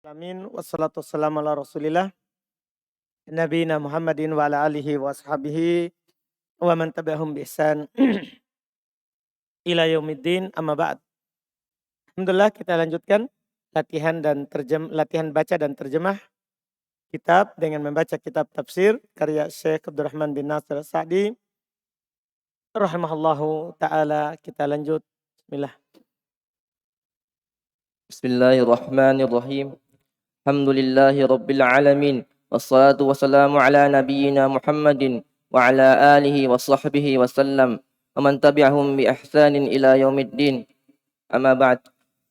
Amin wassalatu wassalamu ala Rasulillah nabiyina Muhammadin wa ala alihi wa ashabihi wa man tabi'ahum bi ihsan ila yaumiddin amma ba'd. Alhamdulillah kita lanjutkan latihan baca dan terjemah kitab dengan membaca kitab tafsir karya Syekh Abdurrahman bin Nasir Sa'di rahimahullahu taala. Kita lanjut. Bismillah. Bismillahirrahmanirrahim. Alhamdulillahi rabbil alamin. Wassalatu wassalamu ala nabiyyina Muhammadin wa ala alihi wa sahbihi wa sallam. Wa man tabi'ahum bi ihsanin ila yaumiddin. Amma ba'd.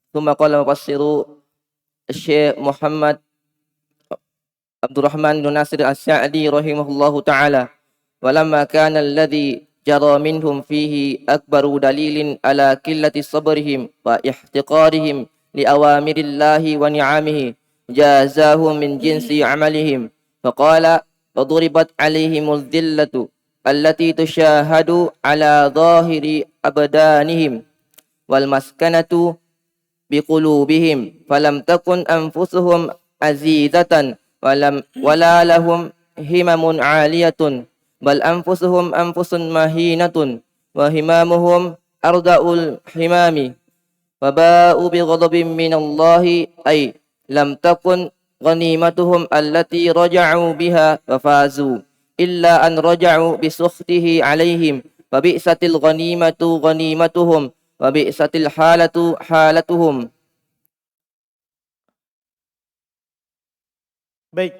Thumma qala mufassiru Syekh Muhammad Abdurrahman bin Nasir As-Sa'di rahimahullahu ta'ala. Walamma kana alladhi jara minhum fihi akbaru dalilin ala qillati sabrihim wa ihtiqarihim li awamirillahi wa ni'amihi jazahum min jinsi amalihim faqala faduribat alaihimul dhillatu allati tushahadu ala zahiri abdanihim wal maskanatu biqulubihim falam takun anfusuhum azizatan wala lahum himamun aliyatun bal anfusuhum anfusun mahinatun wa himamuhum arda'ul himami wa ba'u bi ghadabin minallahi ay lam takun ghanimatuhum allati raja'u biha wa fazu illa an raja'u bi sukhtihi alaihim wa bi'satil ghanimatu ghanimatuhum wa bi'satil halatu halatuhum. Baik.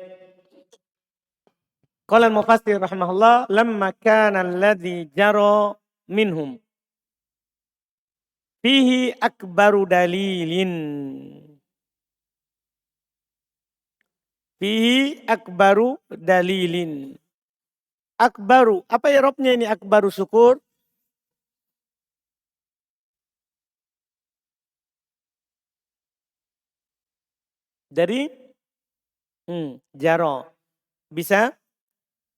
Qala al-mufassir rahimahullah lamma kana alladhi jara minhum fihi akbaru dalilin. Fihi akbaru dalilin. Akbaru, apa i'rabnya ini akbaru syukur? Dari jaro. Bisa?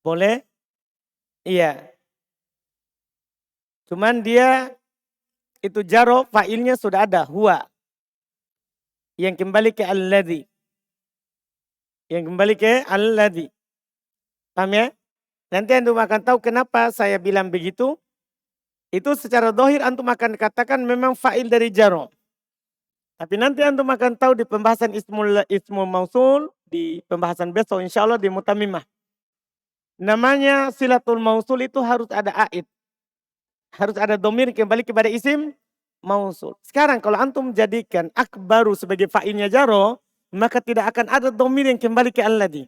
Boleh? Iya. Cuman dia itu jaro fa'ilnya sudah ada, huwa. Yang kembali ke alladhi. Yang kembali ke alladhi. Paham ya? Nanti antum akan tahu kenapa saya bilang begitu. Itu secara dohir antum akan katakan memang fa'il dari jaro. Tapi nanti antum akan tahu di pembahasan ismul mausul, di pembahasan besok insya Allah di mutamimah. Namanya silatul mausul itu harus ada aid. Harus ada domir kembali kepada isim mausul. Sekarang kalau antum jadikan akbaru sebagai fa'ilnya jaro, maka tidak akan ada domir yang kembali ke alladhi.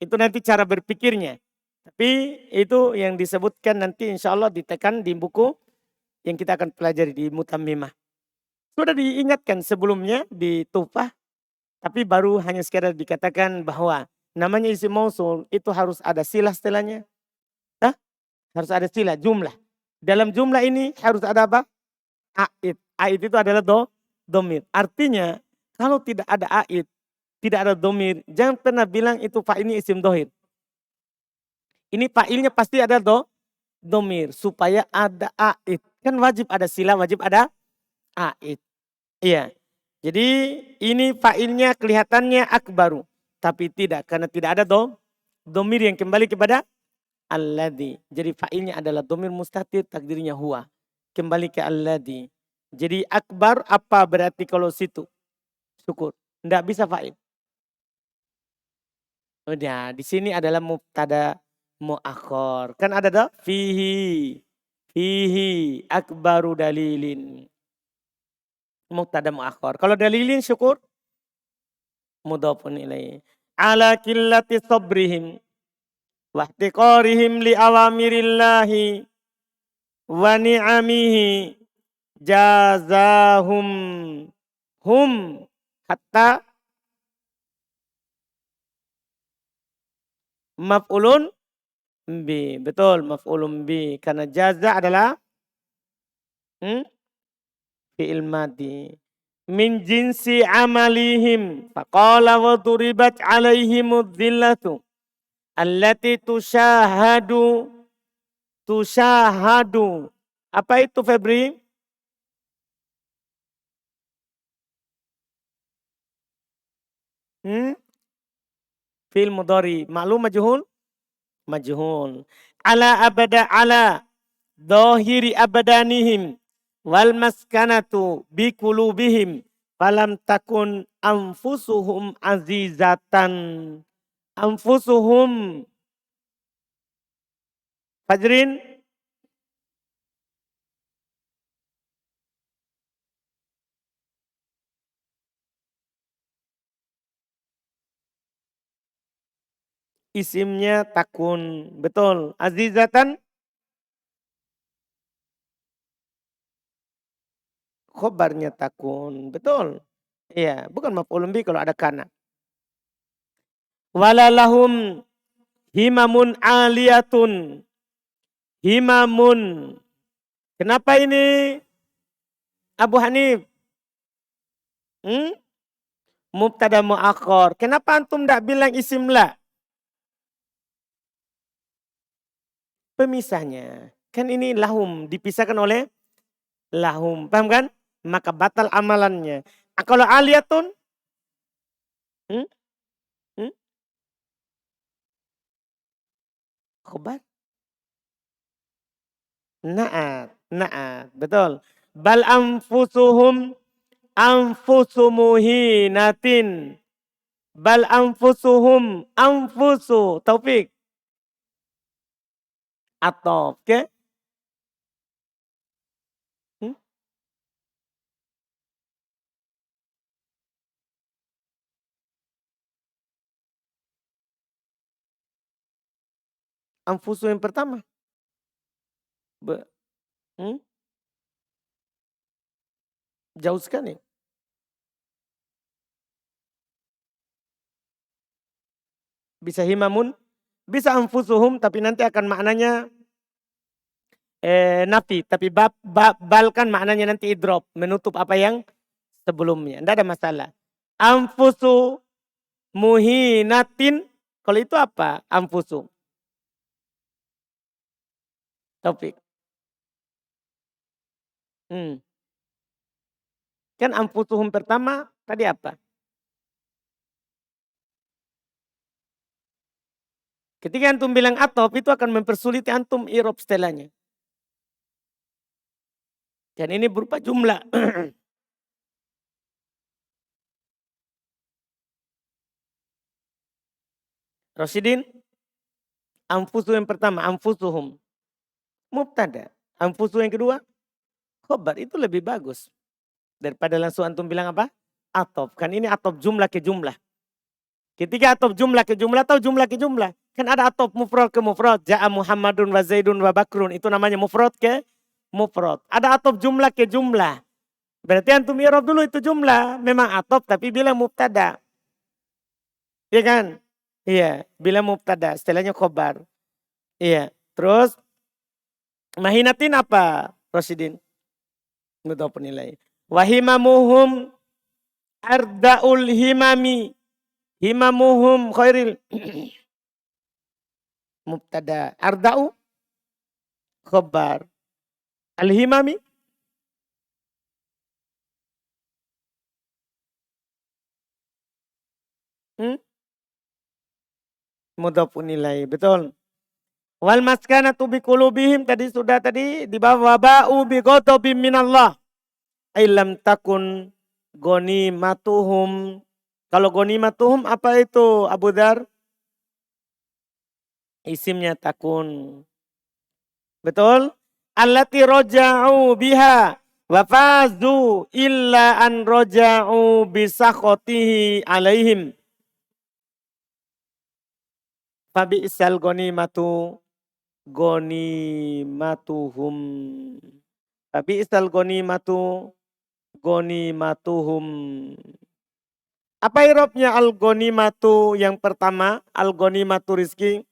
Itu nanti cara berpikirnya. Tapi itu yang disebutkan nanti insya Allah ditekan di buku yang kita akan pelajari di mutamimah. Sudah diingatkan sebelumnya di Tufah, tapi baru hanya sekedar dikatakan bahwa namanya isim mausul itu harus ada silah setelahnya. Harus ada silah, jumlah. Dalam jumlah ini harus ada apa? Aid. Aid itu adalah domir. Artinya kalau tidak ada aid, tidak ada domir, jangan pernah bilang itu fa'ilnya isim dohir. Ini fa'ilnya pasti ada domir supaya ada aid. Kan wajib ada silah, wajib ada aid. Iya. Jadi ini fa'ilnya kelihatannya akbaru. Tapi tidak, karena tidak ada domir yang kembali kepada alladhi. Jadi fa'ilnya adalah domir mustatir, takdirnya huwa. Kembali ke alladhi. Jadi akbar apa berarti kalau situ? Syukur. Tidak bisa fa'il. Udah, di sini adalah mubtada mu'akhor. Kan ada fihi. Fihi akbaru dalilin. Mubtada mu'akhor. Kalau dalilin syukur mudhafun ilaih. Ala qillati sabrihim wa ihtiqarihim li awamirillahi wa ni'amihi jazahum hum hatta maf'ulun bi. Betul, maf'ulun bi. Karena jaza adalah fi'il madhi. Min jinsi amalihim. Faqala wa duribat alaihimud dhillatu. Allati tushahadu. Apa itu Febri? Fi'il mudhari. Ma'lum majhul? Majhul. Ala abada ala. Dohiri abadanihim. Wal maskanatu bikulubihim. Falam takun anfusuhum azizatan. Anfusuhum. Fajrin. Isimnya takun. Betul. Azizatan. Khobarnya takun. Betul. Iya. Bukan maf'ulun bi kalau ada kana. Walalahum himamun aliyatun. Himamun. Kenapa ini Abu Hanif? Mubtada mu'akhor. Kenapa antum tidak bilang isim la? Pemisahnya. Kan ini lahum. Dipisahkan oleh lahum. Paham kan? Maka batal amalannya. Kalau aliyatun? Hmm? Hmm? Khobar? Na'at. Betul. Bal anfusuhum anfusumuhinatin. Bal anfusuhum anfusu. Taufik. Atau. Oke? Anfusu yang pertama. Jauh sekali. Bisa himamun, bisa anfusuhum, tapi nanti akan maknanya nafi. Tapi bal kan maknanya nanti idrop, menutup apa yang sebelumnya. Tidak ada masalah. Anfusu muhinatin, kalau itu apa? Anfusu. Taufik. Kan anfusuhum pertama tadi apa? Ketika antum bilang atop itu akan mempersulit antum irob setelahnya. Dan ini berupa jumlah. Rasidin, anfusu yang pertama, anfusuhum. Mubtada. Anfusu yang kedua, khobar. Itu lebih bagus. Daripada langsung antum bilang apa? Atop. Kan ini atop jumlah ke jumlah. Ketika atop jumlah ke jumlah atau jumlah ke jumlah. Kan ada atop mufrad ke mufrad. Ja'a Muhammadun wa Zaidun wa Bakrun. Itu namanya mufrad ke mufrad. Ada atop jumlah ke jumlah. Berarti antum i'rab dulu itu jumlah. Memang atop tapi bilang mubtada. Iya kan? Iya. Bilang mubtada. Setelahnya khobar. Iya. Terus. Mahinatin apa? Rasidin. Mudah penilai. Wahimamuhum ardaul himami. Himamuhum khairil. Mubtada. Arda'u. Khobar. Al-himami. Mudhaf nilai. Betul. Wal maskanatu biqulubihim tadi di bawah ba'u bi ghadabim minallah. Ailam takun ghanimatuhum. Kalau ghanimatuhum apa itu Abu Dzar? Isimnya takun. Betul? Allati raja'u biha wa fazu illa an raja'u bisakhatihi alaihim. Fabi isal ghanimatuhum. Fabi isal ghanimatuhum. Apa irobnya al-ghanimatu yang pertama? Al-ghanimatu rizki.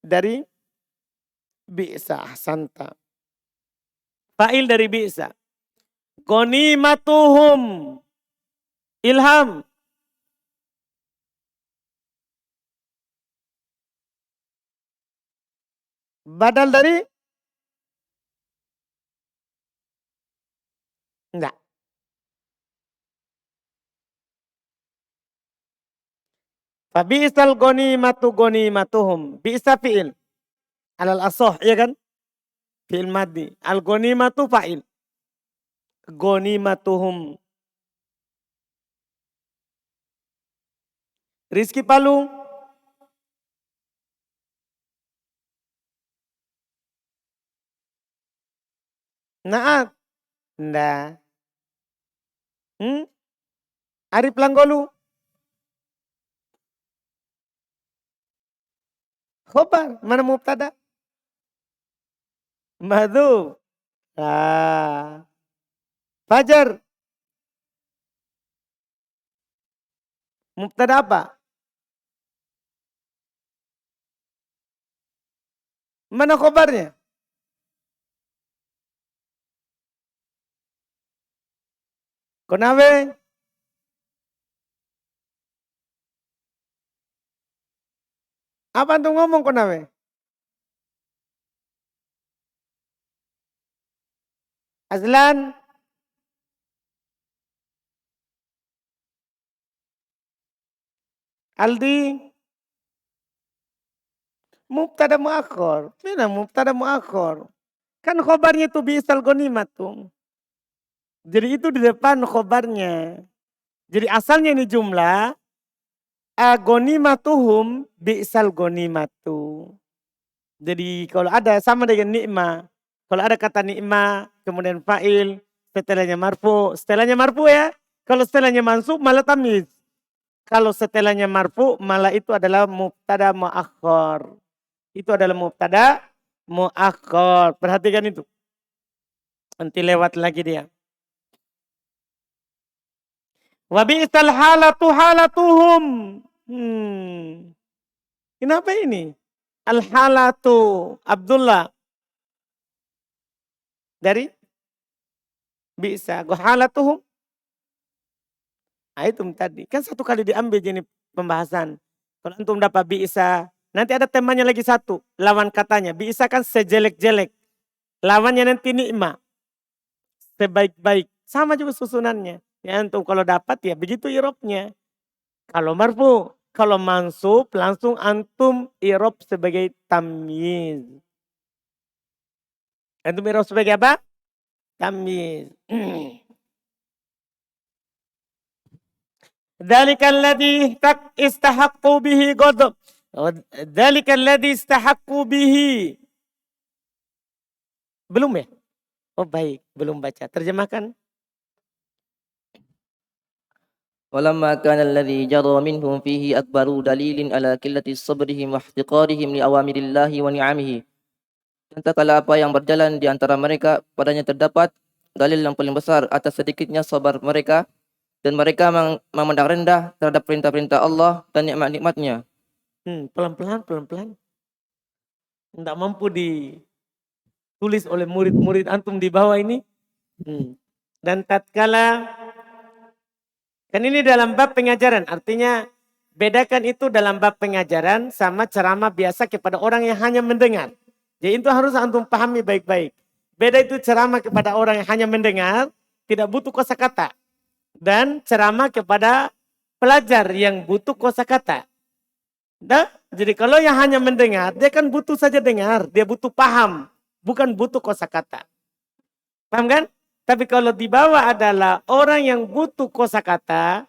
Dari bi'sa santa. Fa'il dari bi'sa. Ghanimatuhum. Ilham. Badal dari? Enggak. Fa bi'sal ghanimatuhum. Bi'sa fi'il. Alal asoh, ya kan? Fi'il madhi. Al ghanimatu fa'il. Ghanimatuhum. Rizki Palu. Naat. Nda. Arif Langgolu. Khobar. Mana mubtada? Madhub. Fajar. Mubtada apa? Mana khobarnya? Konawe. Apa antum ngomong konawe? Azlan. Aldi. Mubtada muakhir. Mana mubtada muakhir? Kan khobarnya itu bi'sal ghanimatu. Jadi itu di depan khobarnya. Jadi asalnya ini jumlah. Ghanimatuhum bi'sal ghanimatu. Jadi kalau ada sama dengan ni'mah. Kalau ada kata ni'mah, kemudian fa'il, setelahnya marfu. Setelahnya marfu ya. Kalau setelahnya mansub malah tamyiz. Kalau setelahnya marfu malah itu adalah mubtada muakhir. Itu adalah mubtada muakhir. Perhatikan itu. Nanti lewat lagi dia. Wa bi'sal halatu halatuhum. Kenapa ini? Al-halatu. Abdullah. Dari? Bisa. Halatuhum. Itu tadi. Kan satu kali diambil jadi pembahasan. Kalau antum dapat bi'sa. Nanti ada temanya lagi satu. Lawan katanya. Bi'sa kan sejelek-jelek. Lawannya nanti ni'mah. Sebaik-baik. Sama juga susunannya. Ya antum kalau dapat ya begitu irobnya. Kalau marfu, kalau mansub langsung antum irob sebagai tamyiz. Antum irob sebagai apa? Tamyiz. Dzalikal ladzi istahaqqu bihi ghadab. Dzalikal ladzi istahaqqu bihi. Belum ya? Oh baik, belum baca. Terjemahkan. ولما كان الذي جرى منهم فيه أكبر دليل على قلة صبرهم واحتقارهم لأوامر الله ونعمه. Dan tak kala apa yang berjalan di antara mereka, padanya terdapat dalil yang paling besar atas sedikitnya sabar mereka, dan mereka memandang rendah terhadap perintah-perintah Allah dan nikmat-nikmatnya. Pelan-pelan, pelan-pelan. Tidak mampu ditulis oleh murid-murid antum di bawah ini. Dan tatkala, kan ini dalam bab pengajaran, artinya bedakan itu dalam bab pengajaran sama ceramah biasa kepada orang yang hanya mendengar. Jadi itu harus antum pahami baik-baik. Beda itu ceramah kepada orang yang hanya mendengar, tidak butuh kosakata. Dan ceramah kepada pelajar yang butuh kosakata. Jadi kalau yang hanya mendengar, dia kan butuh saja dengar, dia butuh paham, bukan butuh kosakata. Paham kan? Tapi kalau di bawah adalah orang yang butuh kosakata,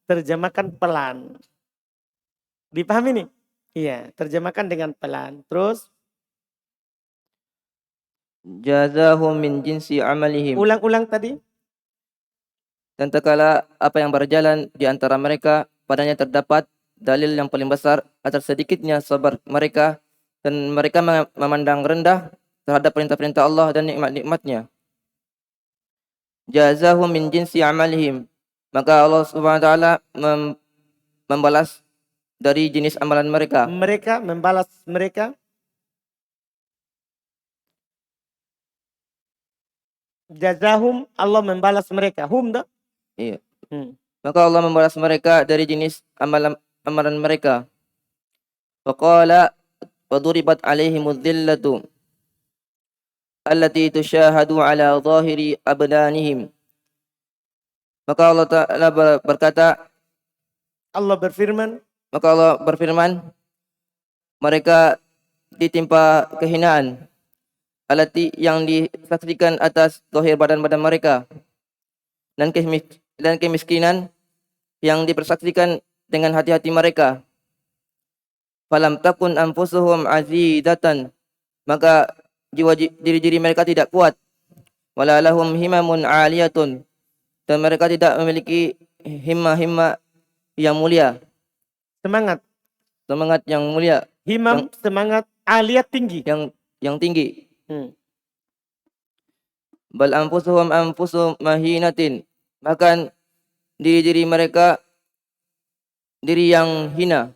terjemahkan pelan. Dipahami nih? Iya, terjemahkan dengan pelan. Terus? Jazahum min jinsi amalihim. Ulang-ulang tadi. Dan tak kala apa yang berjalan di antara mereka, padanya terdapat dalil yang paling besar atas sedikitnya sabar mereka, dan mereka memandang rendah terhadap perintah-perintah Allah dan nikmat-nikmatnya. Jazahum min jinsi amalihim. Maka Allah Subhanahu wa taala membalas dari jenis amalan mereka. Mereka membalas mereka. Jazahum, Allah membalas mereka. Hum dah? Iya. Maka Allah membalas mereka dari jenis amalan mereka. Faqala wa duribat alaihimudz dhillatu allati tushahadu ala zahiri abdanihim. Maka Allah Ta'ala berkata, Allah berfirman, Maka Allah berfirman, mereka ditimpa kehinaan alati yang disaksikan atas zahir badan-badan mereka dan kemiskinan yang dipersaksikan dengan hati-hati mereka. Falam takun anfusuhum azidatan, maka diri-diri mereka tidak kuat. Wala lahum himamun aliyatun, dan mereka tidak memiliki himma yang mulia, Semangat. semangat yang mulia, Himam, semangat. Aliyat, tinggi. yang tinggi. Bal anfusuhum anfusu mahinatin, bahkan diri-diri mereka diri yang hina.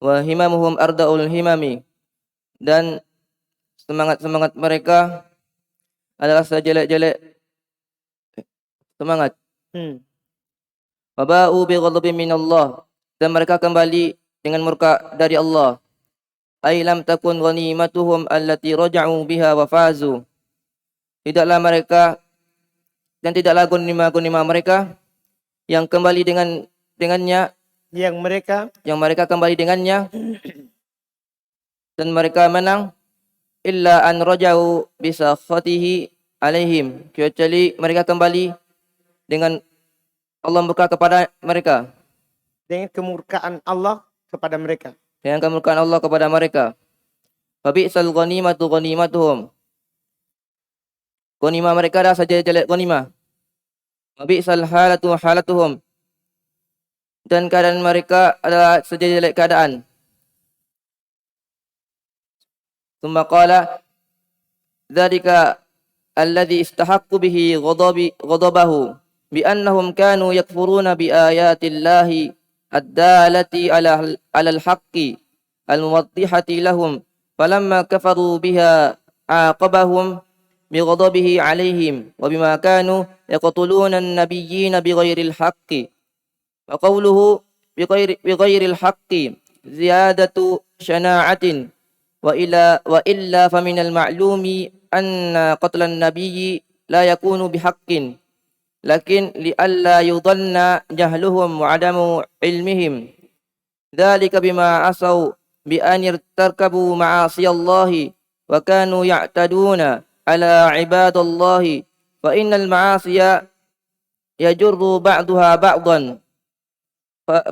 Wa himamuhum ardaul himami, dan semangat mereka adalah sejelek-jelek semangat. Waba'u bi ghadabin minallah, dan mereka kembali dengan murka dari Allah. Ay lam takun ghanimatuhum allati raja'u biha wa fazu, tidaklah gonima mereka yang kembali dengannya, yang mereka kembali dengannya dan mereka menang, illa an raja'u bisakhatihi alaihim, kecuali mereka kembali dengan Allah murka kepada mereka, dengan kemurkaan Allah kepada mereka. Fabi'sal ghanimatu ghanimatuhum, ghanimah mereka adalah saja jelek ghanimah. Wabi'sal halatuhum, dan keadaan mereka adalah saja jelek keadaan. Tsumma qala dzalika alladhi istahaqqu bihi ghadabahu bi annahum kanu yakfuruna bi ayatillahi ad-dalati ala al-haqqi al-muwaddihati lahum, falamma kafaru biha aqabahum bi ghadabihi alaihim wa bima kanu yaqtuluna an-nabiyyina bighairil haqqi. Wa qawluhu bighairil haqqi ziyadatu syana'atin wa illa faminal ma'lumi anna qatlan nabiyyi la yakunu bihaqqin, lakin li'alla yudhanna jahluhum wa adamu ilmihim, dzalika bima asaw bi an irtakabu ma'asiyallahi wa kanu ya'taduna ala ibadallahi, fa innal ma'asiya yajurru ba'daha ba'dan,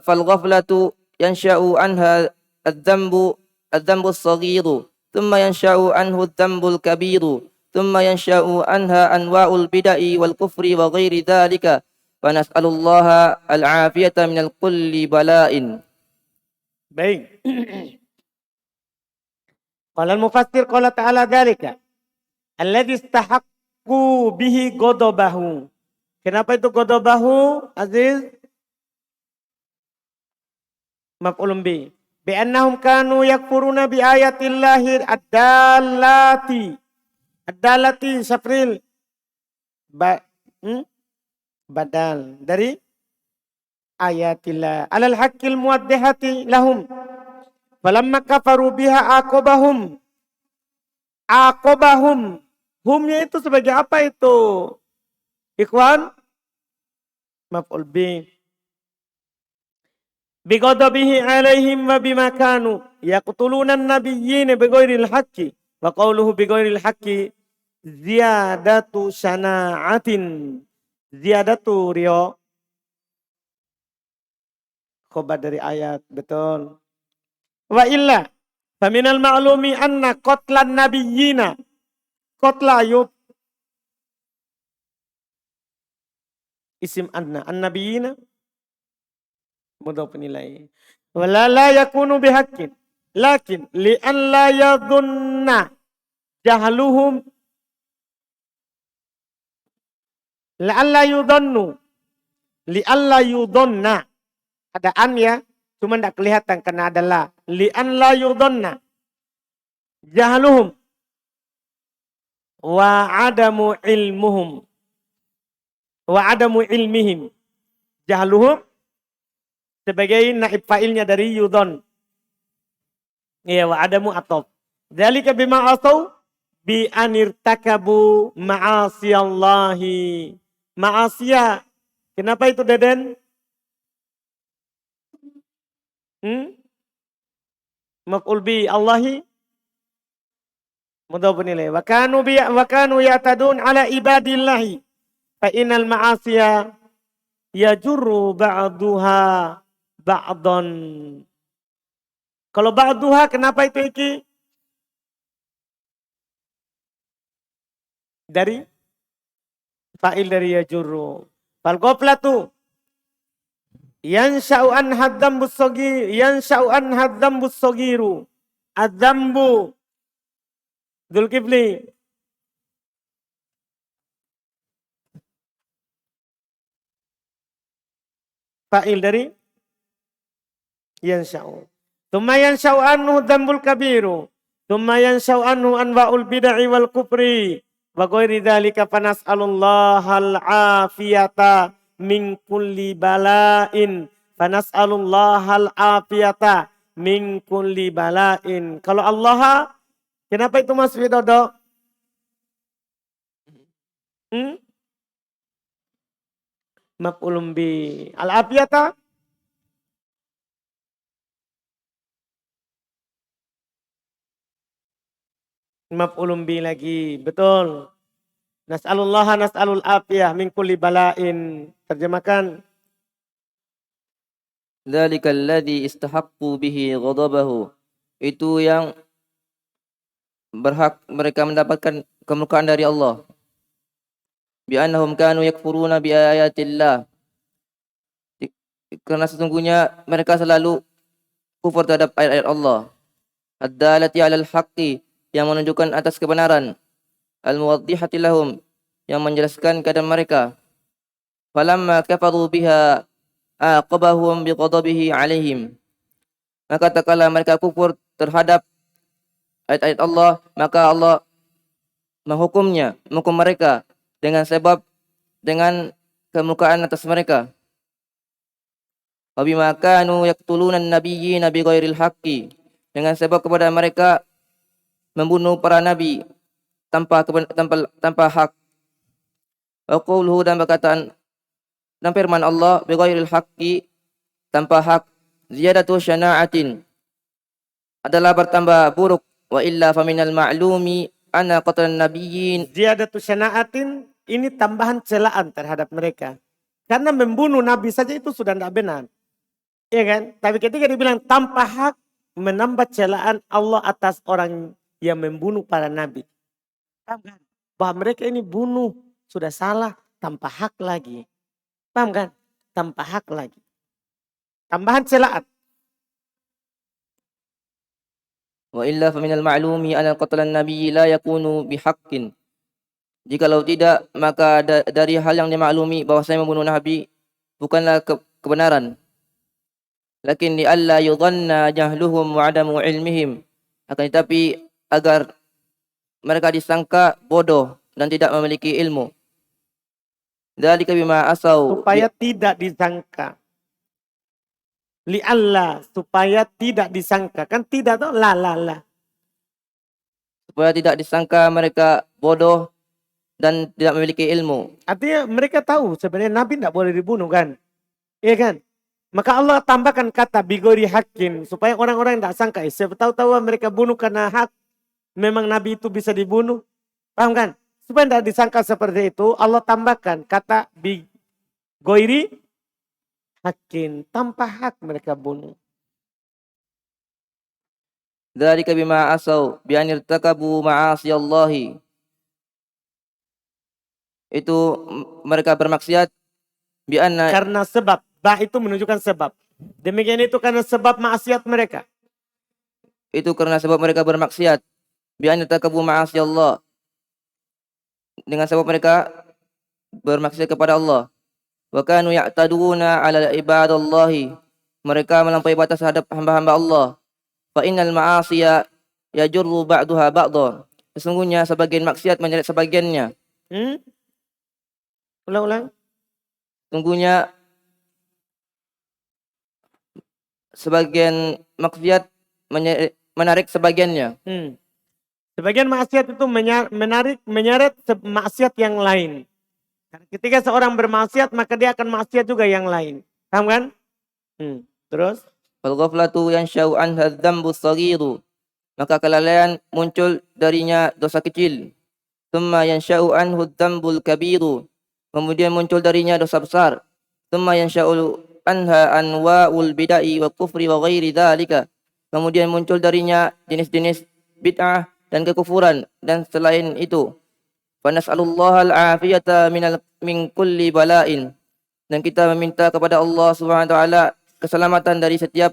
fal ghaflatu yansha'u anha adh-dhanbu as-saghiru, thumma yansha'u anhu adh-dhanbul kabiru, thumma yansha'u anha anwa'ul bid'i wal kufri wa ghairi dhalika, wa nas'alullaha al-'afiyata minal kulli bala'in. Baik. Qala al-mufassir qala ta'ala dzalika alladzi istahaqqu bihi ghadabahu. Kenapa itu ghadabahu, Aziz? Maf'ulun bi. Bi annahum kanu yakfuruna bi ayatillahi ad-dallati. Ad-dallati safril badal dari ayatillah alal haqqil muwaddihati lahum. Falamma kafaru biha aqabahum. Humnya itu sebagai apa itu? Ikhwan, maf'ul bi. Bighadabihi alaihim wa bima kanu yaqtuluna an-nabiyyina bighairil haqqi, wa qawluhu bighairil haqqi ziyadatu sana'atin. Ziyadatu rio khobar dari ayat, betul. Wa illa faminal ma'lumi anna qatlan nabiyyina, qatla ayub isim anna, an-nabiyyina mudhaf nilai. Wala la yakunu bihaqqin, lakin li an la yadhunna jahluhum, la'alla yudhannu, li'alla yudhanna, ada an ya, cuma tidak kelihatan karena ada la. Li'an la yudhanna jahluhum wa adamu ilmihim. Jahluhum sebagai naib fa'ilnya dari yudhon. Ya, wa adamu atof. Dzalika bima asaw bi anirtakabu ma'asiyallahi. Ma'asiyah. Kenapa itu Deden? Maf'ul bi Allahi mudhafun ilaih. Wa kanu ya'tadun ala ibadillahi. Fa innal ma'asiya yajurru ba'duha ba'don. Kalau ba'duha kenapa itu iki? Dari fa'il dari yajurru. Fal ghaflatu yansha'u an hadzambu sagir, yansha'u an hadzambu sagiru. Adzambu Dzulkifli. Fa'il dari yansha'u. Tsumma yansha'u anhu dzambul kabiru. Tsumma yansha'u anhu anwa'ul bid'ah wal kufri. Wa ghairi dzalika fanas'alullahal afiyata min kulli bala'in. Fanas'alullahal afiyata min kulli bala'in. Kalau Allah, kenapa itu Mas Widodo? Maf'ulun bi al-afiyata maf'ulun bi lagi. Betul. Nas'alul afiyah min kulli bala'in. Terjemahkan. Dzalikal ladzi istahaqqu bihi ghadabahu. Itu yang berhak mereka mendapatkan kemurkaan dari Allah. Bi annahum kanu yakfuruna bi ayatillah. Karena sesungguhnya mereka selalu kufur terhadap ayat-ayat Allah. Ad-dalati 'alal haqqi, yang menunjukkan atas kebenaran. Al-muwaddihati lahum, yang menjelaskan keadaan mereka. Falamma kafaru biha aqabahum bighadabihi 'alaihim. Maka tatkala mereka kufur terhadap ayat-ayat Allah, maka Allah menghukum mereka dengan kemurkaan atas mereka. Wa bima kanu yaqtuluna an-nabiyyina bighairil haqqi, dengan sebab kepada mereka membunuh para nabi tanpa hak. Wa qawluhu, dan perkataan dan firman Allah bighairil haqqi, tanpa hak. Ziyadatu syana'atin, adalah bertambah buruk. Wa illa faminal ma'lumi anna qatlan nabiyyin. Ziyadatu syana'atin, ini tambahan celaan terhadap mereka. Karena membunuh nabi saja itu sudah tidak benar. Iya kan? Tapi ketika dibilang tanpa hak, menambah celaan Allah atas orang yang membunuh para nabi. Paham kan? Bahwa mereka ini bunuh, sudah salah, tanpa hak lagi. Paham kan? Tanpa hak lagi. Tambahan celaan. Wa illa faminal ma'lumi anna qatlan nabiyyi la yakunu bihaqqin. Jikalau tidak, maka dari hal yang dimaklumi bahwa saya membunuh nabi bukanlah kebenaran. Lakin li alla yudhanna jahluhum wa adamu ilmihim. Akan tetapi agar mereka disangka bodoh dan tidak memiliki ilmu. Dzalika bima asau, supaya tidak disangka. Li alla, supaya tidak disangka. Kan tidak tuh la. Supaya tidak disangka mereka bodoh dan tidak memiliki ilmu. Artinya mereka tahu sebenarnya nabi tidak boleh dibunuh kan. Iya kan? Maka Allah tambahkan kata bigori hakim supaya orang-orang tidak sangka. Siapa tahu mereka bunuh karena hak. Memang nabi itu bisa dibunuh. Paham kan? Supaya tidak disangka seperti itu, Allah tambahkan kata bigori hakim, tanpa hak mereka bunuh. Dzalika bima asau bi an irtakabu ma'asiyallahi. Itu mereka bermaksiat karena sebab. Ba itu menunjukkan sebab. Demikian itu karena sebab maksiat mereka. Itu karena sebab mereka bermaksiat. Bi an irtakabu ma'asiyallah. Dengan sebab mereka bermaksiat kepada Allah. Wa kanu ya'taduna 'ala ibadallahi. Mereka melampaui batas terhadap hamba-hamba Allah. Fa innal ma'asiya yajurru ba'daha ba'dha. Sesungguhnya sebagian maksiat menyeret sebagiannya. Ulang. Sesungguhnya sebagian maksiat menarik sebagiannya. Sebagian maksiat itu menyeret maksiat yang lain. Ketika seorang bermaksiat maka dia akan maksiat juga yang lain. Paham kan? Terus? Wal ghaflatu yansha'u anha adz-dzambu as-saghiru. Maka kelalaian muncul darinya dosa kecil. Tsumma yansha'u anhu adz-dzambul kabiru. Kemudian muncul darinya dosa besar. Tsumma yansha'u anha anwa'ul bid'ah wa kufri wa ghairi dzalika. Kemudian muncul darinya jenis-jenis bid'ah dan kekufuran dan selain itu. Fa nas'alullaha al-'afiyata min kulli bala'in. Dan kita meminta kepada Allah Subhanahu wa taala keselamatan dari setiap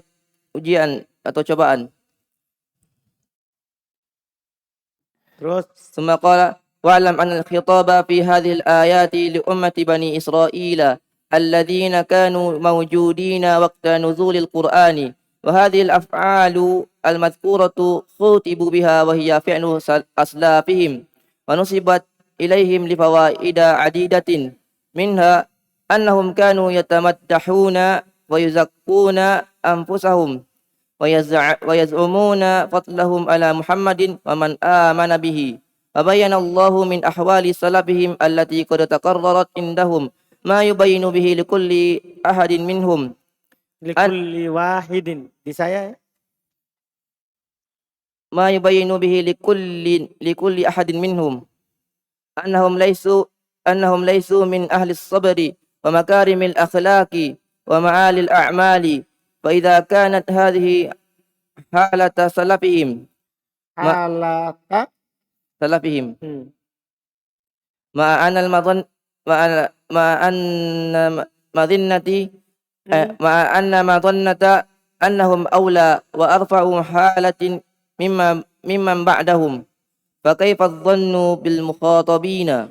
ujian atau cobaan. Terus ثم قال واعلم أن الخطاب في هذه الآيات لأمة بني إسرائيل الذين كانوا موجودين وقت نزول القرآن وهذه الأفعال المذكورة خوتبوا بها وهي فعل أسلافهم ونسبت إليهم لفوائد عديدة منها أنهم كانوا يتمدحون ويزكون أنفسهم ويزعمون فضلهم على محمد ومن آمن به وبين الله من أحوال سلفهم التي قد تقررت عندهم ما يبين به لكل أحد منهم likulli wahidin. Di saya ما يبين به لكل أحد منهم أنهم ليسوا من أهل الصبر ومكارم الأخلاق ومعالي الأعمال فإذا كانت هذه حالة سلفهم halata. مع أن المظن مع أن مظنة أنهم أولى وأرفع حالة ممن بعدهم فكيف الظن بالمخاطبين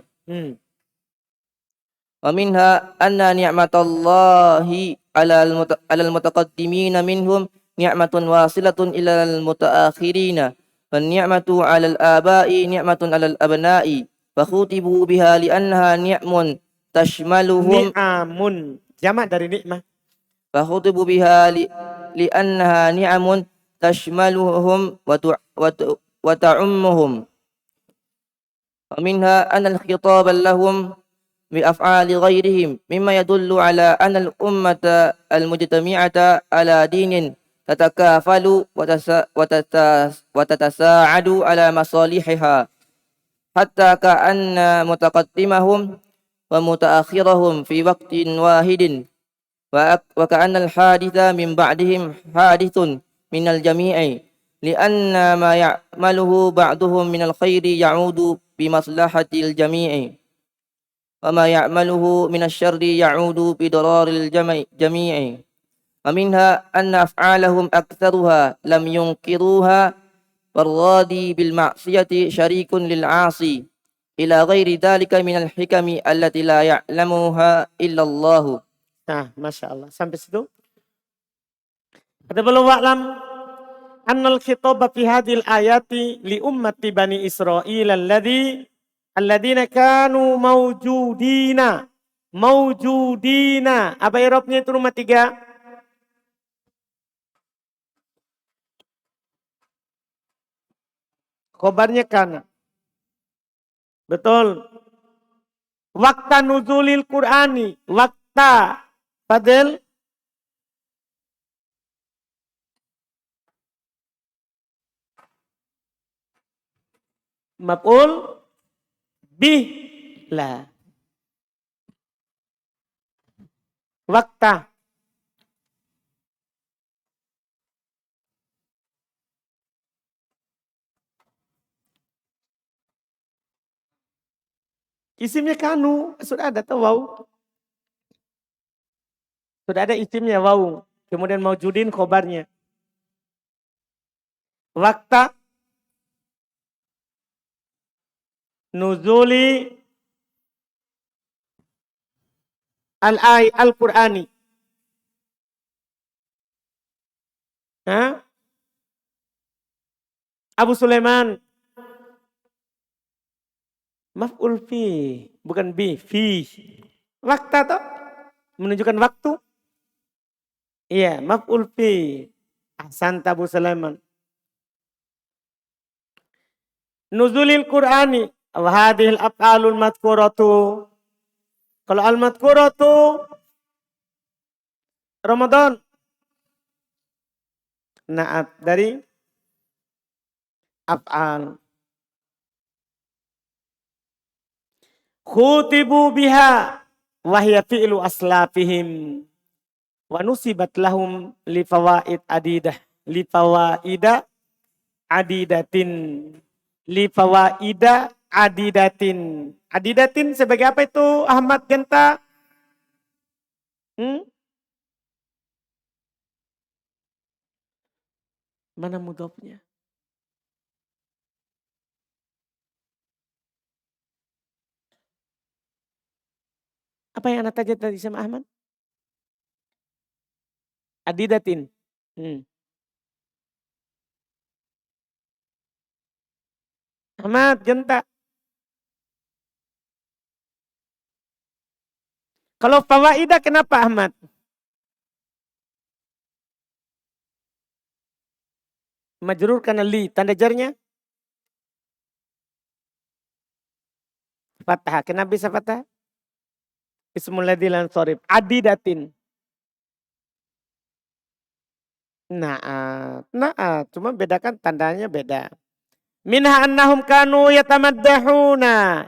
ومنها أن نعمة الله على المتقدمين منهم نعمة واصلة إلى المتآخرين فالنعمة على الآباء نعمة على الأبناء فخوتبوا بها لأنها نعم تشملهم Ni'amun. Jamak dari nikmah. فخوتبوا بها لأنها نعم تشملهم وتعمهم ومنها أن الخطاب لهم بأفعال غيرهم مما يدل على أن الأمة المجتمعة على دين تتكافل وتتساعد على مصالحها حتى كأن متقدمهم ومتأخرهم في وقت واحد وكأن الحادث من بعدهم حادث من الجميع لأن ما يعمله بعضهم من الخير يعود بمصلحة الجميع وما يعمله من الشر يعود بضرار الجميع ومنها أن أفعالهم أكثرها لم ينكروها والراضي بالمعصية شريك للعاصي إلى غير ذلك من الحكم التي لا يعلمها إلا الله. Nah, Masya Allah. Sampai situ. Kata beliau wa'lam annal khitaba fi hadhil ayati li ummati bani Israil alladzina kanu mawjudina. Apa i'rabnya itu rumah 3? Khobarnya kana. Betul. Wakta nuzulil Qur'ani. Wakta. Fadil. Maf'ul bih la. Wakta. Isimnya kanu, sudah ada tuh wau. Sudah ada isimnya wau. Kemudian maujudin khobarnya. Wakta nuzuli al-Qur'ani. Abu Sulaiman. Maf'ul fi, bukan bi, fi. Wakta toh menunjukkan waktu. Iya, maf'ul fi. Ahsanta Abu Sulaiman. Nuzulil Qur'ani wa hadhil af'alul madhkuratu. Kalau al-madhkuratu Ramadan. Naat dari af'al. Khutibu biha wahya fi'lu aslafihim wa nusibat lahum li fawaid adidah li fawaida adidatin li fawaida adidatin. Adidatin sebagai apa itu Ahmad Genta? Mana mudhofnya? Apa yang Anda tanya tadi sama Ahmad? Adidatin. Ahmad Genta. Kalau fawaidah kenapa Ahmad? Majrur karena li, tanda jarnya fathah. Kenapa bisa fathah? Ismul ladzi lan sorif. Adidatin. Nah, cuma bedakan tandanya beda. Minha annahum kanu yatamaddahuna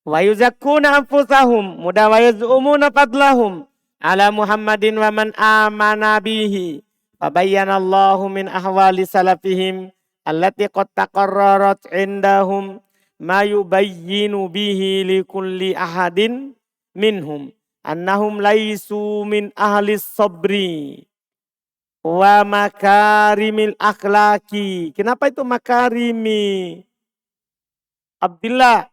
wa yuzakkuna anfusahum muda wa yaz'umuna fadlahum ala Muhammadin wa man amana bihi. Fabayyana Allahu min ahwali salafihim allati qad taqarrarat indahum ma yubayyinu bihi li kulli ahadin minhum annahum laisu min ahli sabri wa makarimil akhlaki. Kenapa itu makarimi? Abdillah.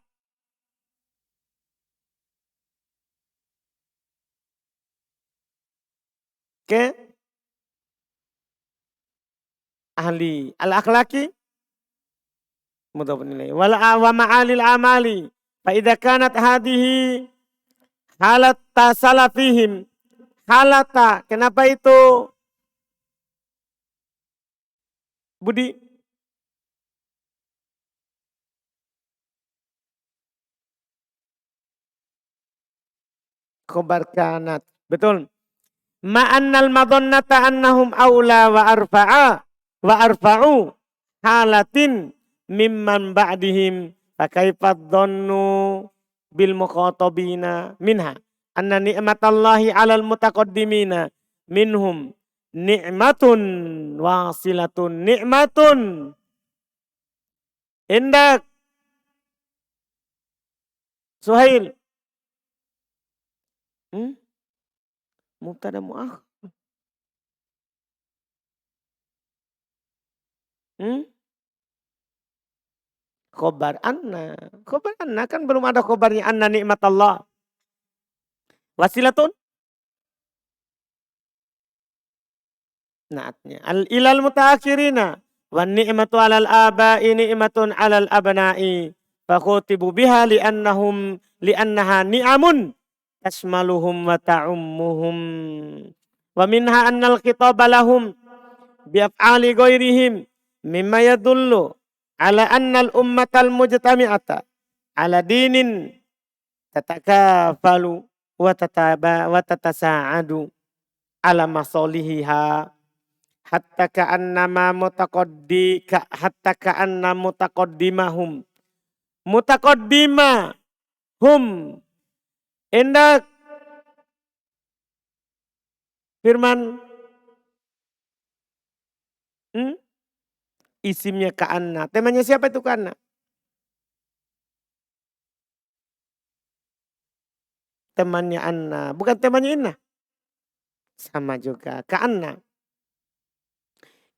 Ke ahli al-akhlaki mudhafun ilaih wa ma'alil amali fa idza kanat hadhihi halat tasalafihim halata. Kenapa itu Budi? Khobar kanat. Betul. Ma'annal madhannata annahum aula wa arfa'u halatin mimman ba'dihim fakaifa dhannu bil muqatabina minha anna ni'matallahi 'alal mutaqaddimina minhum ni'matun wasilatun ni'matun indak Suhail. Mubtada mu'akhir. Khobar anna. Khobar anna kan belum ada khobarnya anna nikmat Allah. Wasilatun. Naatnya. Ilal mutaakhirina. Wan ni'matu alal aba'i ni'matun alal abna'i. Fakhutibu biha li'annaha ni'amun. Tasmaluhum wa ta'ummuhum. Wa minha annal khitaba lahum. Biaf'ali ghairihim. Mimma yadullu. Ala annal ummatal mujtami'ata ala dinin tatakafalu wa tatasa'adu ala masalihiha hatta ka'annama mutaqaddimahum indak firman isimnya ka'anna. Temanya siapa itu ka'anna? Temannya anna. Bukan temannya inna. Sama juga. Ka'anna.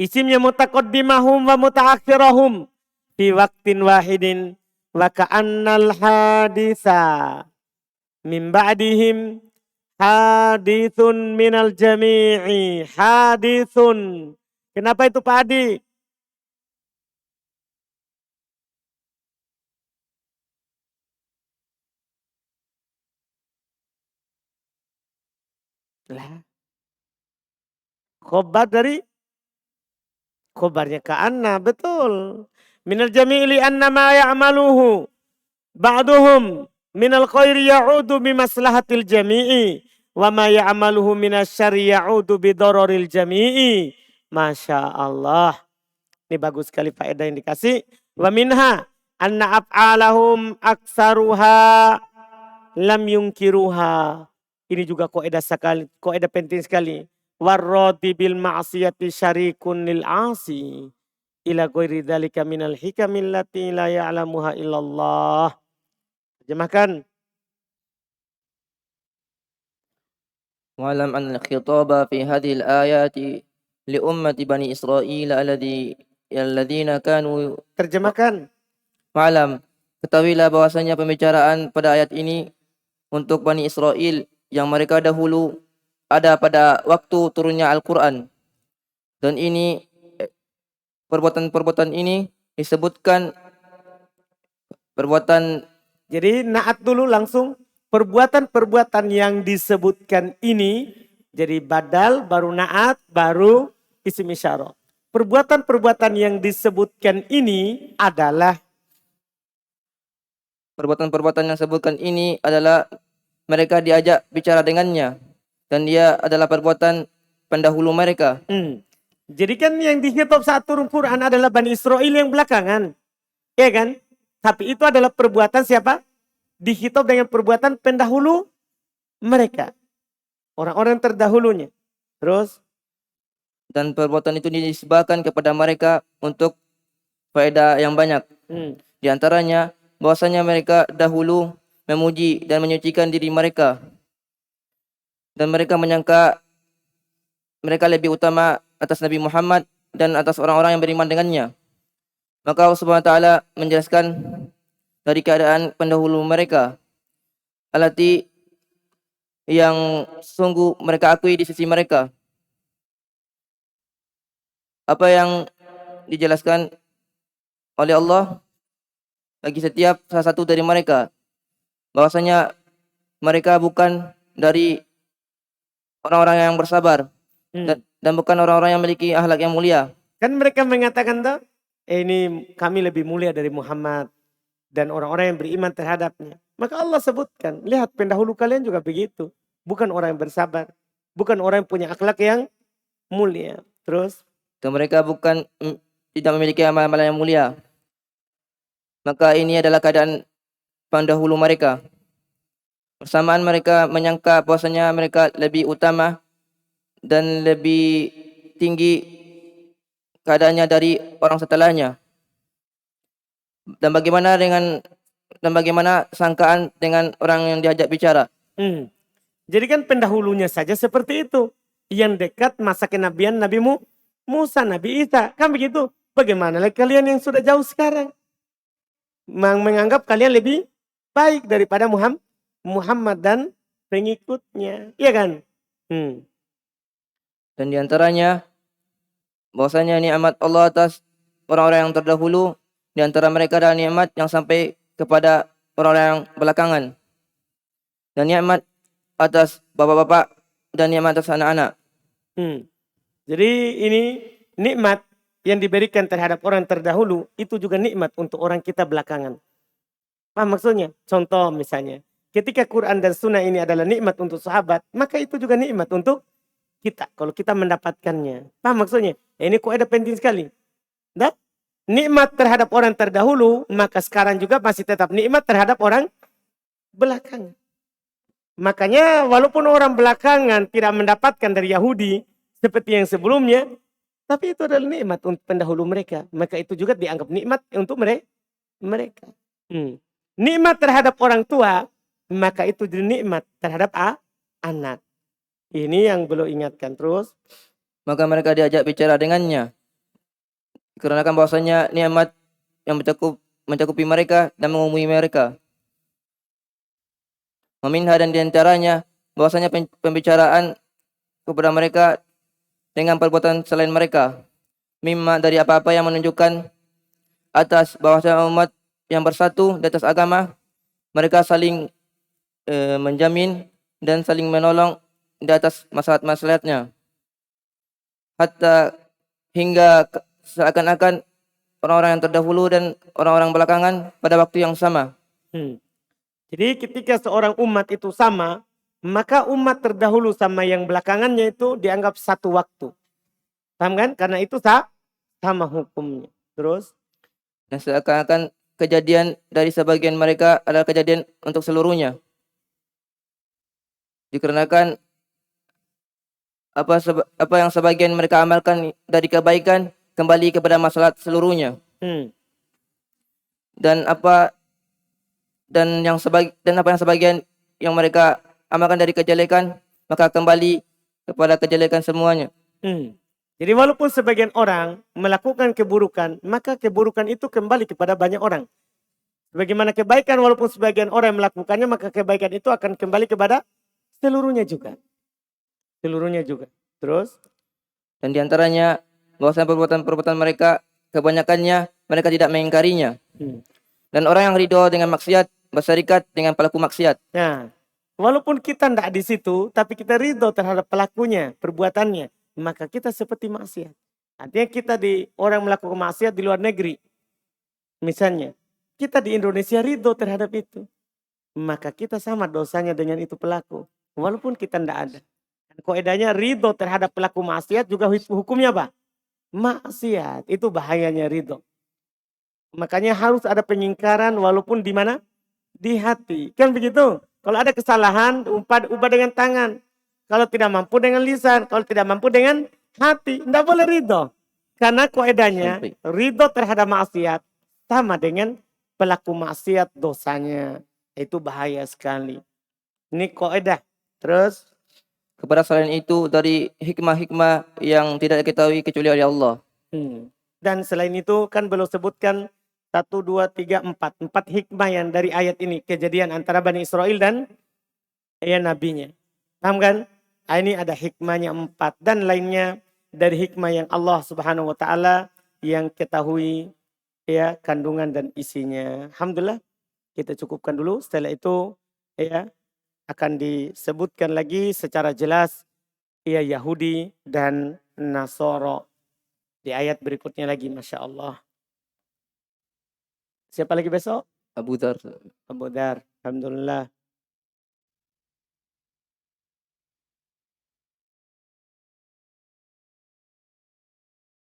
Isimnya mutaqaddimahum wa mutaakhirahum. Fi waktin wahidin. Wa ka'annal haditha. Min ba'dihim. Hadithun minal jami'i. Hadithun. Kenapa itu Pak Adi? Lah. Khobar dari khobarnya ka'anna, betul. Minal jami'li anna ma ya'maluhu ba'duhum minal khairi ya'udu bimaslahatil jami'i wa ma ya'maluhu minas syarri ya'udu bidararil jami'i Masya Allah. Ini bagus sekali faedah yang dikasih. Wa minha anna af'alahum aksaruha lam yungkiruha. Ini juga kaidah sekali, kaidah penting sekali. Warradi bil ma'siyati syarikun lil asi. Ila ghairi dzalika minal hikamil lati la ya'lamuha illallah. Terjemahkan. Wa'lam anna al-khitaba fi hadhihi al-ayati li ummati bani Israil alladhina kanu. Terjemahkan. Wa'lam, ketahuilah bahwasanya pembicaraan pada ayat ini untuk Bani Israel yang mereka dahulu ada pada waktu turunnya Al-Quran. Dan ini perbuatan-perbuatan ini disebutkan perbuatan. Jadi naat dulu langsung. Perbuatan-perbuatan yang disebutkan ini jadi badal, baru naat, baru isim isyarah. Perbuatan-perbuatan yang disebutkan ini adalah Perbuatan-perbuatan yang disebutkan ini adalah mereka diajak bicara dengannya. Dan dia adalah perbuatan pendahulu mereka. Jadi kan yang dikhitab saat turun Quran adalah Bani Israel yang belakangan. Ya kan? Tapi itu adalah perbuatan siapa? Dikhitab dengan perbuatan pendahulu mereka. Orang-orang terdahulunya. Terus? Dan perbuatan itu dinisbahkan kepada mereka untuk faedah yang banyak. Di antaranya bahwasanya mereka dahulu memuji dan menyucikan diri mereka. Dan mereka menyangka mereka lebih utama atas Nabi Muhammad dan atas orang-orang yang beriman dengannya. Maka Allah Subhanahu wa taala menjelaskan dari keadaan pendahulu mereka, alati yang sungguh mereka akui di sisi mereka. Apa yang dijelaskan oleh Allah bagi setiap salah satu dari mereka, bahwasanya mereka bukan dari orang-orang yang bersabar dan bukan orang-orang yang memiliki akhlak yang mulia. Kan mereka mengatakan tuh, ini kami lebih mulia dari Muhammad dan orang-orang yang beriman terhadapnya. Maka Allah sebutkan, lihat pendahulu kalian juga begitu. Bukan orang yang bersabar. Bukan orang yang punya akhlak yang mulia. Terus? Dan mereka bukan tidak memiliki amalan yang mulia. Maka ini adalah keadaan pendahulu mereka. Bersamaan mereka menyangka bahwasanya mereka lebih utama dan lebih tinggi keadaannya dari orang setelahnya. Dan bagaimana sangkaan dengan orang yang diajak bicara? Jadi kan pendahulunya saja seperti itu. Yang dekat masa kenabian Nabi Musa, Nabi Isa. Kan begitu. Bagaimana lagi kalian yang sudah jauh sekarang? Menganggap kalian lebih baik daripada Muhammad dan pengikutnya. Iya kan? Dan diantaranya bahwasanya nikmat Allah atas orang-orang yang terdahulu, di antara mereka adalah nikmat yang sampai kepada orang-orang yang belakangan. Dan nikmat atas bapak-bapak dan nikmat atas anak-anak. Jadi ini nikmat yang diberikan terhadap orang terdahulu itu juga nikmat untuk orang kita belakangan. Paham maksudnya? Contoh misalnya, ketika Quran dan Sunnah ini adalah nikmat untuk sahabat, maka itu juga nikmat untuk kita kalau kita mendapatkannya. Paham maksudnya? Ini kok ada penting sekali. Dan nikmat terhadap orang terdahulu, maka sekarang juga masih tetap nikmat terhadap orang belakangan. Makanya walaupun orang belakangan tidak mendapatkan dari Yahudi seperti yang sebelumnya, tapi itu adalah nikmat untuk pendahulu mereka. Maka itu juga dianggap nikmat untuk mereka. Nikmat terhadap orang tua, maka itu jadi nikmat terhadap anak. Ini yang belum ingatkan terus. Maka mereka diajak bicara dengannya. Dikarenakan bahwasanya nikmat yang mencakupi mereka dan mengumumi mereka. Meminha dan diantaranya bahwasanya pembicaraan kepada mereka dengan perbuatan selain mereka. Mimma dari apa-apa yang menunjukkan atas bahwasanya umat yang bersatu di atas agama, mereka saling menjamin dan saling menolong di atas maslahat-maslahatnya. Hatta hingga seakan-akan orang-orang yang terdahulu dan orang-orang belakangan pada waktu yang sama. Jadi ketika seorang umat itu sama, maka umat terdahulu sama yang belakangannya itu dianggap satu waktu. Paham kan? Karena itu sama hukumnya. Terus? Dan seakan-akan kejadian dari sebagian mereka adalah kejadian untuk seluruhnya. Dikarenakan apa yang sebagian mereka amalkan dari kebaikan kembali kepada masalah seluruhnya. Hmm. Dan apa yang sebagian yang mereka amalkan dari kejelekan maka kembali kepada kejelekan semuanya. Jadi walaupun sebagian orang melakukan keburukan, maka keburukan itu kembali kepada banyak orang. Bagaimana kebaikan walaupun sebagian orang melakukannya, maka kebaikan itu akan kembali kepada seluruhnya juga. Seluruhnya juga. Terus? Dan diantaranya bahwasanya perbuatan-perbuatan mereka kebanyakannya mereka tidak mengingkarinya. Dan orang yang ridho dengan maksiat berserikat dengan pelaku maksiat. Nah, walaupun kita tidak di situ, tapi kita ridho terhadap pelakunya, perbuatannya, maka kita seperti maksiat. Artinya kita orang melakukan maksiat di luar negeri. Misalnya, kita di Indonesia ridho terhadap itu. Maka kita sama dosanya dengan itu pelaku. Walaupun kita tidak ada. Kaidahnya ridho terhadap pelaku maksiat juga hukumnya apa? Maksiat. Itu bahayanya ridho. Makanya harus ada pengingkaran walaupun di mana? Di hati. Kan begitu? Kalau ada kesalahan, ubah dengan tangan. Kalau tidak mampu dengan lisan. Kalau tidak mampu dengan hati. Tidak boleh ridho. Karena kaidahnya ridho terhadap maksiat sama dengan pelaku maksiat dosanya. Itu bahaya sekali. Ini kaidah. Terus? Kepada selain itu dari hikmah-hikmah yang tidak diketahui kecuali oleh Allah. Dan selain itu kan belum sebutkan 1, 2, 3, 4. 4 hikmah yang dari ayat ini. Kejadian antara Bani Israel dan nabinya. Paham kan? Ini ada hikmahnya 4. Dan lainnya dari hikmah yang Allah subhanahu wa ta'ala yang ketahui kandungan dan isinya. Alhamdulillah kita cukupkan dulu. Setelah itu akan disebutkan lagi secara jelas Yahudi dan Nasoro. Di ayat berikutnya lagi, Masya Allah. Siapa lagi besok? Abu Dzar. Abu Dzar. Alhamdulillah.